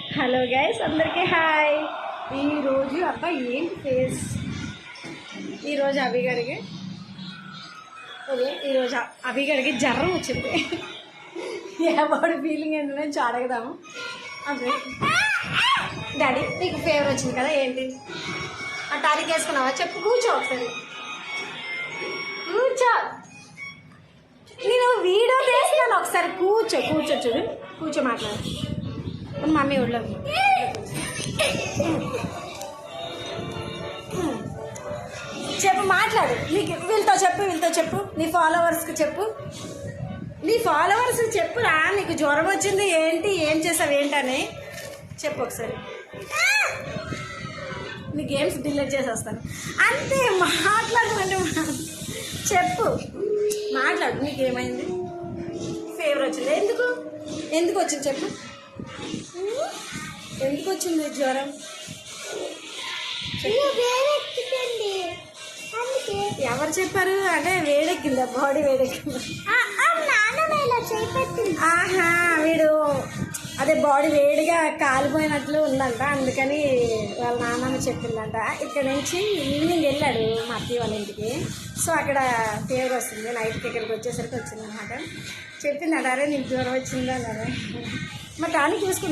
Hello guys, అందరికీ hi. ఈరోజు అబ్బాయి ఏంటి ఫేస్, ఈరోజు అభిగారికి జ్వరం వచ్చింది. ఎవరి ఫీలింగ్ ఏంటనే అడగదాము. అదే డాడీ నీకు ఫీవర్ వచ్చింది కదా, ఏంటి ఆ టానిక్ వేసుకున్నావా చెప్పు. కూర్చో ఒకసారి, కూర్చో. నేను వీడియో తీస్తున్నాను, ఒకసారి కూర్చో. చూడు, కూర్చో మాట్లాడు. మమ్మీ ఊళ్ళో చెప్పు, మాట్లాడు. నీకు వీళ్ళతో చెప్పు. నీ ఫాలోవర్స్కి చెప్పురా. నీకు జ్వరం వచ్చింది ఏంటి, ఏం చేసావు ఏంటని చెప్పు ఒకసారి. నీ గేమ్స్ డిలీట్ చేసి వస్తాను అంతే. మాట్లాడమంటే చెప్పు, మాట్లాడు. నీకేమైంది? ఫీవర్ వచ్చింది. ఎందుకు వచ్చింది చెప్పు. ఎందుకు వచ్చింది జ్వరం? ఎవరు చెప్పారు? అంటే వేడెక్కిందా, బాడీ వేడెక్కిందా? ఆహా, వీడు అదే బాడీ వేడిగా కాలిపోయినట్లు ఉందంట, అందుకని వాళ్ళ నాన్నమ్మ చెప్పిందంట. ఇక్కడ నుంచి ఈవినింగ్ వెళ్ళాడు మా అత్తయ్య వాళ్ళ ఇంటికి. సో అక్కడ ఫీవర్ వస్తుంది, నైట్కి ఇక్కడికి వచ్చేసరికి వచ్చింది అనమాట. చెప్పిందట, అరే నీకు జ్వరం వచ్చిందా అన్నాడు. మరి టానిక్ చూసుకున్నాను.